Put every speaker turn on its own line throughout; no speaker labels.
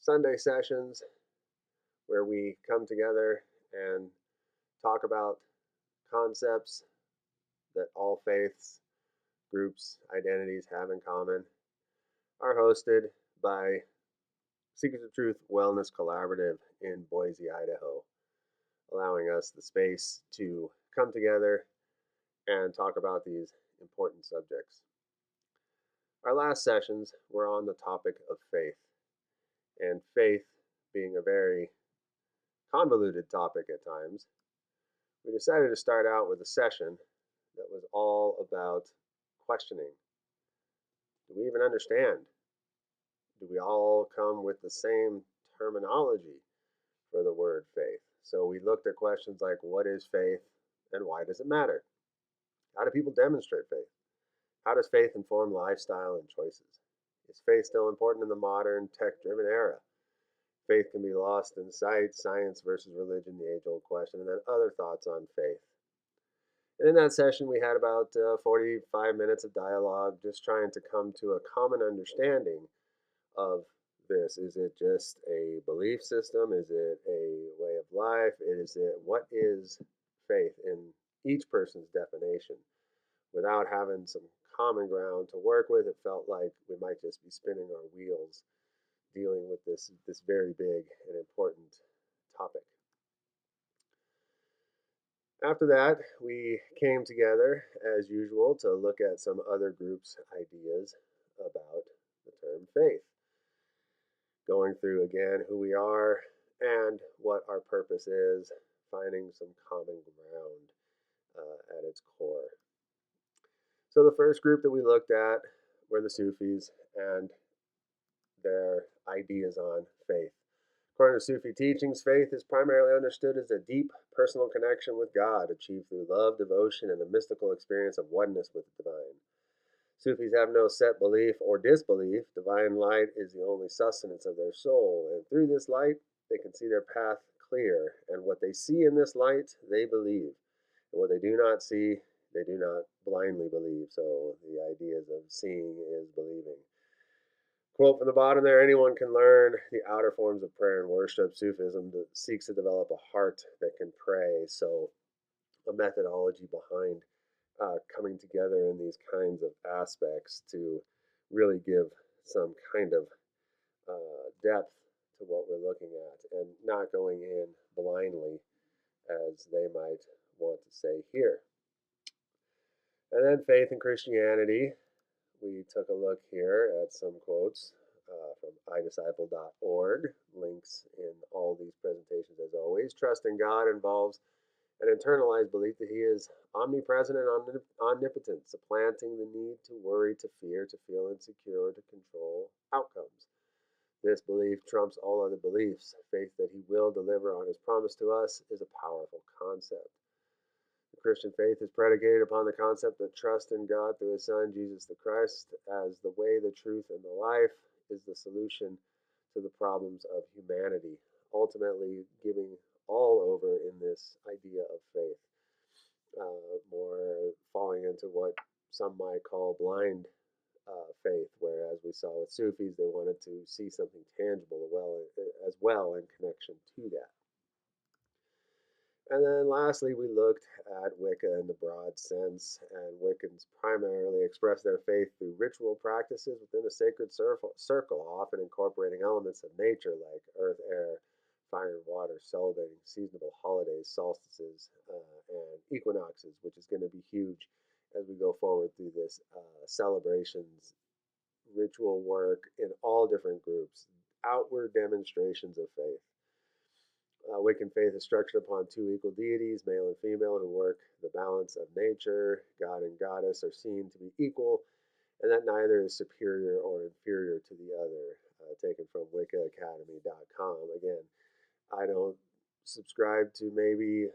Sunday sessions where we come together and talk about concepts that all faiths, groups, identities have in common, are hosted by Seekers of Truth Wellness Collaborative in Boise, Idaho, allowing us the space to come together and talk about these important subjects. Our last sessions were on the topic of faith, and faith being a very convoluted topic at times, we decided to start out with a session that was all about questioning. Do we even understand? Do we all come with the same terminology for the word faith? So we looked at questions like what is faith and why does it matter? How do people demonstrate faith? How does faith inform lifestyle and choices? Is faith still important in the modern tech driven era? Faith can be lost in sight, science versus religion, the age old question, and then other thoughts on faith. And in that session, we had about 45 minutes of dialogue, just trying to come to a common understanding of this. Is it just a belief system? Is it a way of life? What is faith in each person's definition? Without having some common ground to work with, it felt like we might just be spinning our wheels dealing with this very big and important topic. After that, we came together as usual to look at some other groups' ideas about the term faith, going through again who we are and what our purpose is, finding some common ground at its core. So the first group that we looked at were the Sufis and their ideas on faith. According to Sufi teachings, faith is primarily understood as a deep personal connection with God, achieved through love, devotion, and a mystical experience of oneness with the divine. Sufis have no set belief or disbelief. Divine light is the only sustenance of their soul, and through this light, they can see their path clear. And what they see in this light, they believe. And what they do not see, they do not blindly believe. So the ideas of seeing is believing. Quote from the bottom there: anyone can learn the outer forms of prayer and worship. Sufism seeks to develop a heart that can pray. So, a methodology behind coming together in these kinds of aspects to really give some kind of depth to what we're looking at and not going in blindly as they might want to say here. And then faith and Christianity. We took a look here at some quotes from idisciple.org. Links in all these presentations as always. Trust in God involves an internalized belief that He is omnipresent and omnipotent, supplanting the need to worry, to fear, to feel insecure, to control outcomes. This belief trumps all other beliefs. Faith that He will deliver on His promise to us is a powerful concept. The Christian faith is predicated upon the concept that trust in God through His Son, Jesus the Christ, as the way, the truth, and the life, is the solution to the problems of humanity, ultimately giving all over in this idea of faith, more falling into what some might call blind faith, whereas we saw with Sufis, they wanted to see something tangible as well in connection to that. And then lastly, we looked at Wicca in the broad sense, and Wiccans primarily express their faith through ritual practices within a sacred circle, often incorporating elements of nature like earth, air, fire, and water, celebrating seasonal holidays, solstices, and equinoxes, which is going to be huge as we go forward through this celebrations, ritual work in all different groups, outward demonstrations of faith. Wiccan faith is structured upon two equal deities, male and female, who work the balance of nature. God and goddess are seen to be equal, and that neither is superior or inferior to the other. Taken from WiccaAcademy.com. Again, I don't subscribe to maybe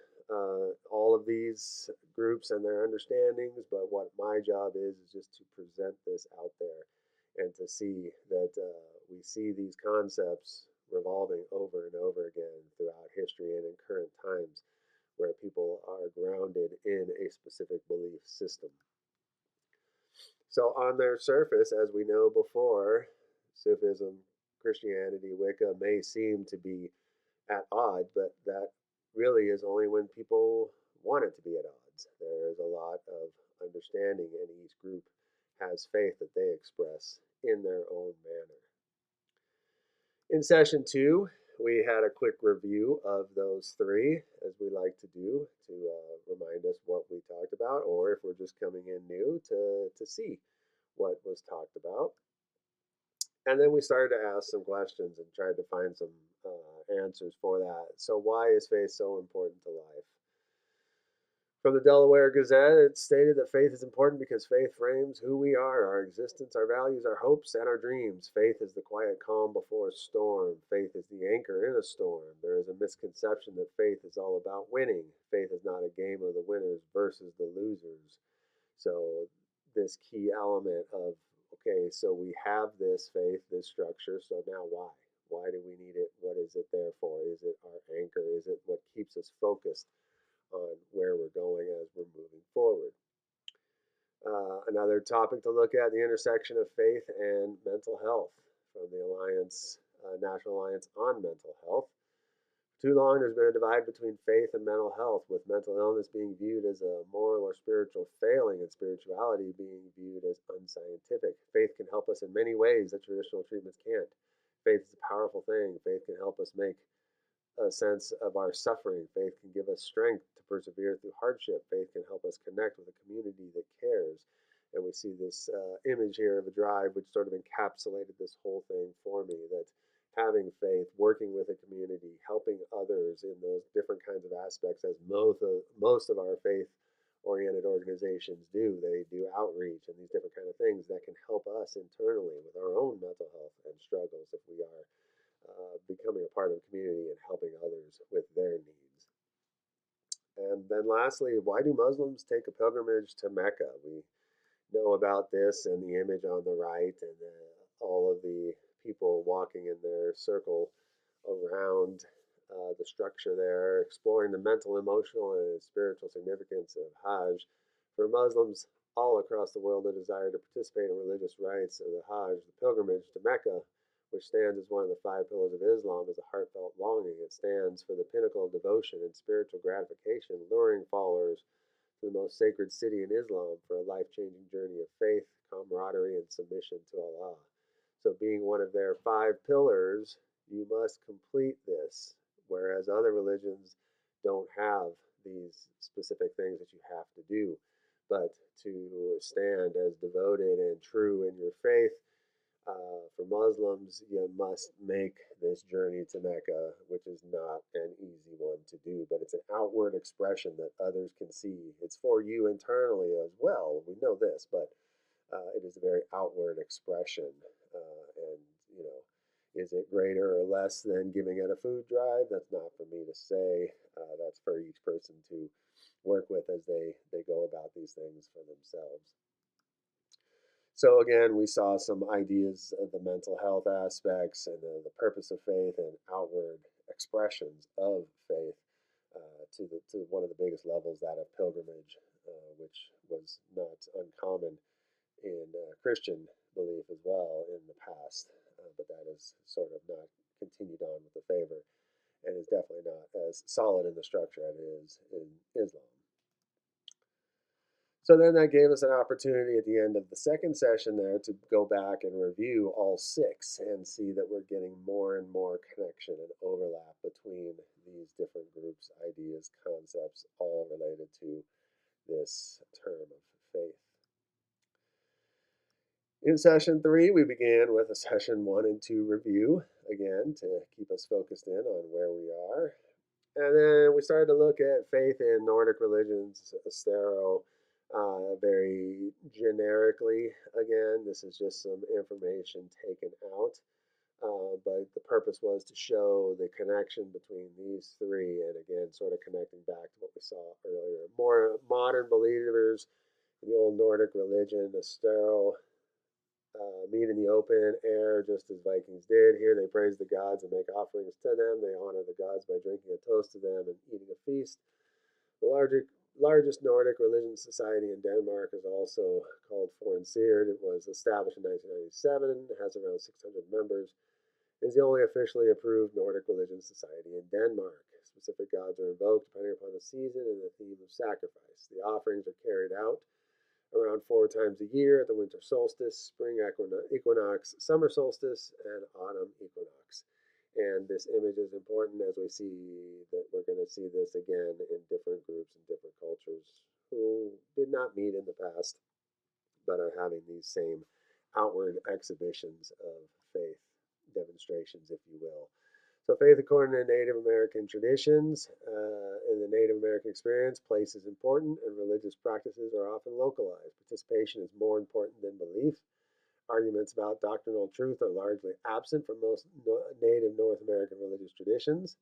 all of these groups and their understandings, but what my job is just to present this out there and to see that we see these concepts revolving over and over again throughout history and in current times where people are grounded in a specific belief system. So on their surface, as we know before, Sufism, Christianity, Wicca may seem to be at odds, but that really is only when people want it to be at odds. There is a lot of understanding, and each group has faith that they express in their own manner. In session 2, we had a quick review of those three, as we like to do, to remind us what we talked about, or if we're just coming in new, to see what was talked about. And then we started to ask some questions and tried to find some answers for that. So, why is faith so important to life? From the Delaware Gazette, it stated that faith is important because faith frames who we are, our existence, our values, our hopes, and our dreams. Faith is the quiet calm before a storm. Faith is the anchor in a storm. There is a misconception that faith is all about winning. Faith is not a game of the winners versus the losers. So, this key element of, okay, so we have this faith, this structure, so now why? Why do we need it? What is it there for? Is it our anchor? Is it what keeps us focused on where we're going as we're moving forward? Another topic to look at, the intersection of faith and mental health, from the National Alliance on Mental Health. Too long, there's been a divide between faith and mental health, with mental illness being viewed as a moral or spiritual failing and spirituality being viewed as unscientific. Faith can help us in many ways that traditional treatments can't. Faith is a powerful thing. Faith can help us make a sense of our suffering. Faith can give us strength to persevere through hardship. Faith can help us connect with a community that cares. And we see this image here of a drive, which sort of encapsulated this whole thing for me, that having faith, working with a community, helping others in those different kinds of aspects, as most of our faith-oriented organizations do. They do outreach and these different kind of things that can help us internally with our own mental health and struggles if we are becoming a part of a community and helping others with their needs. And then lastly, why do Muslims take a pilgrimage to Mecca? We know about this and the image on the right, and all of the people walking in their circle around the structure there, exploring the mental, emotional, and spiritual significance of Hajj. For Muslims all across the world, the desire to participate in religious rites of the Hajj, the pilgrimage to Mecca, which stands as one of the 5 pillars of Islam, is a heartfelt longing. It stands for the pinnacle of devotion and spiritual gratification, luring followers to the most sacred city in Islam for a life-changing journey of faith, camaraderie, and submission to Allah. So being one of their 5 pillars, you must complete this, whereas other religions don't have these specific things that you have to do. But to stand as devoted and true in your faith, for Muslims, you must make this journey to Mecca, which is not an easy one to do, but it's an outward expression that others can see. It's for you internally as well. We know this, but it is a very outward expression. And, you know, is it greater or less than giving at a food drive? That's not for me to say. That's for each person to work with as they go about these things for themselves. So again, we saw some ideas of the mental health aspects and the purpose of faith and outward expressions of faith to one of the biggest levels, that of pilgrimage, which was not uncommon in Christian belief as well in the past, but that is sort of not continued on with the favor, and is definitely not as solid in the structure as it is in Islam. So then that gave us an opportunity at the end of the second session there to go back and review all 6 and see that we're getting more and more connection and overlap between these different groups, ideas, concepts, all related to this term of faith. In session 3, we began with a session 1 and 2 review, again, to keep us focused in on where we are. And then we started to look at faith in Nordic religions, Estero, very generically. Again, this is just some information taken out, but the purpose was to show the connection between these 3, and again, sort of connecting back to what we saw earlier. More modern believers in the old Nordic religion, Estero, meet in the open air just as Vikings did. Here they praise the gods and make offerings to them. They honor the gods by drinking a toast to them and eating a feast. The largest Nordic religious society in Denmark is also called Forenseret. It was established in 1997. It has around 600 members. is the only officially approved Nordic religion society in Denmark. Specific gods are invoked depending upon the season and the theme of sacrifice. The offerings are carried out around 4 times a year at the winter solstice, spring equinox, summer solstice, and autumn equinox. And this image is important as we see that we're going to see this again in different groups and different cultures who did not meet in the past but are having these same outward exhibitions of faith, demonstrations, if you will. So faith according to Native American traditions, in the Native American experience, place is important and religious practices are often localized. Participation is more important than belief. Arguments about doctrinal truth are largely absent from most Native North American religious traditions.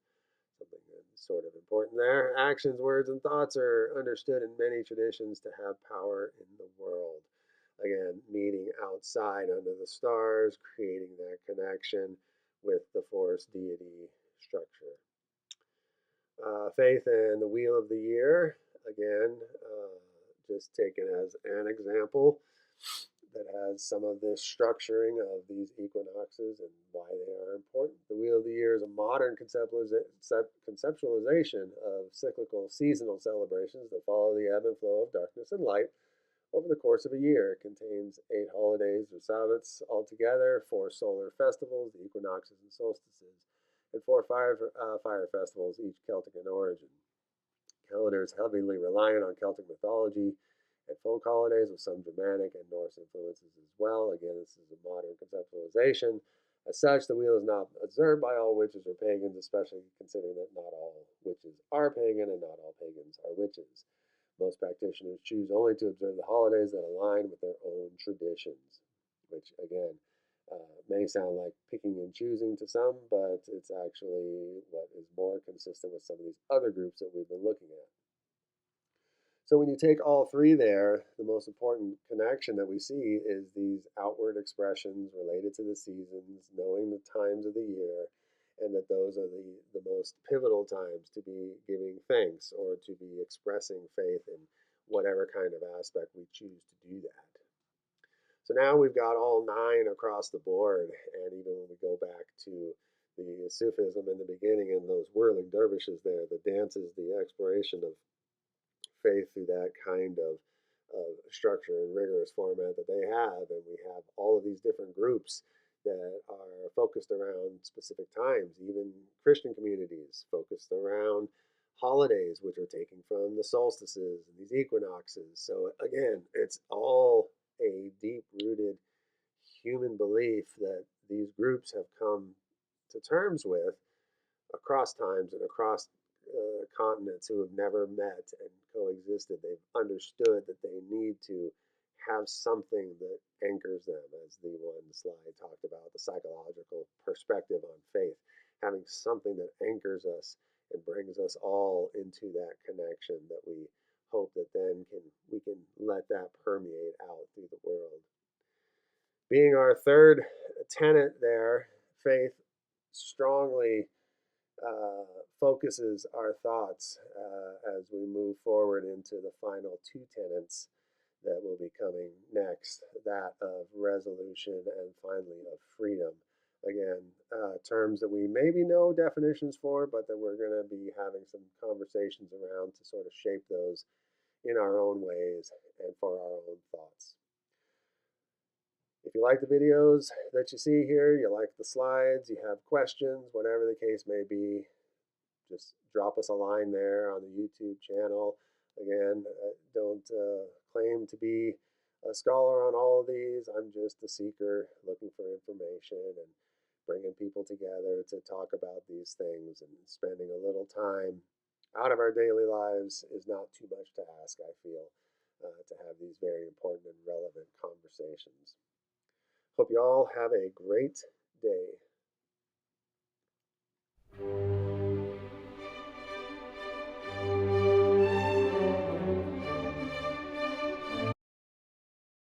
Something sort of important there. Actions, words, and thoughts are understood in many traditions to have power in the world. Again, meeting outside under the stars, creating that connection with the force deity structure. Faith and the Wheel of the Year, again, just taken as an example that has some of this structuring of these equinoxes and why they are important. The Wheel of the Year is a modern conceptualization of cyclical seasonal celebrations that follow the ebb and flow of darkness and light over the course of a year. It contains 8 holidays or Sabbats altogether, 4 solar festivals, the equinoxes and solstices, and 4 fire festivals, each Celtic in origin. Calendar is heavily reliant on Celtic mythology and folk holidays with some Germanic and Norse influences as well. Again, this is a modern conceptualization. As such, the wheel is not observed by all witches or pagans, especially considering that not all witches are pagan and not all pagans are witches. Most practitioners choose only to observe the holidays that align with their own traditions, which again may sound like picking and choosing to some, but it's actually what is more consistent with some of these other groups that we've been looking at. So when you take all three there, the most important connection that we see is these outward expressions related to the seasons, knowing the times of the year, and that those are the most pivotal times to be giving thanks or to be expressing faith in whatever kind of aspect we choose to do that. So now we've got all 9 across the board, and even when we go back to the Sufism in the beginning and those whirling dervishes there, the dances, the exploration of faith through that kind of structure and rigorous format that they have, and we have all of these different groups that are focused around specific times, even Christian communities focused around holidays, which are taken from the solstices and these equinoxes. So again, it's all a deep-rooted human belief that these groups have come to terms with across times and across continents who have never met and coexisted. They've understood that they need to have something that anchors them, as the one slide talked about, the psychological perspective on faith, having something that anchors us and brings us all into that connection that we hope that then we can let that permeate out through the world. Being our third tenet there, faith strongly focuses our thoughts as we move forward into the final 2 tenets that will be coming next, that of resolution and finally of freedom. Again, terms that we maybe know definitions for, but that we're going to be having some conversations around to sort of shape those in our own ways and for our own thoughts. If you like the videos that you see here, you like the slides, you have questions, whatever the case may be, just drop us a line there on the YouTube channel. Again, don't claim to be a scholar on all of these. I'm just a seeker looking for information and bringing people together to talk about these things, and spending a little time out of our daily lives is not too much to ask, I feel, to have these very important and relevant conversations. Hope you all have a great day.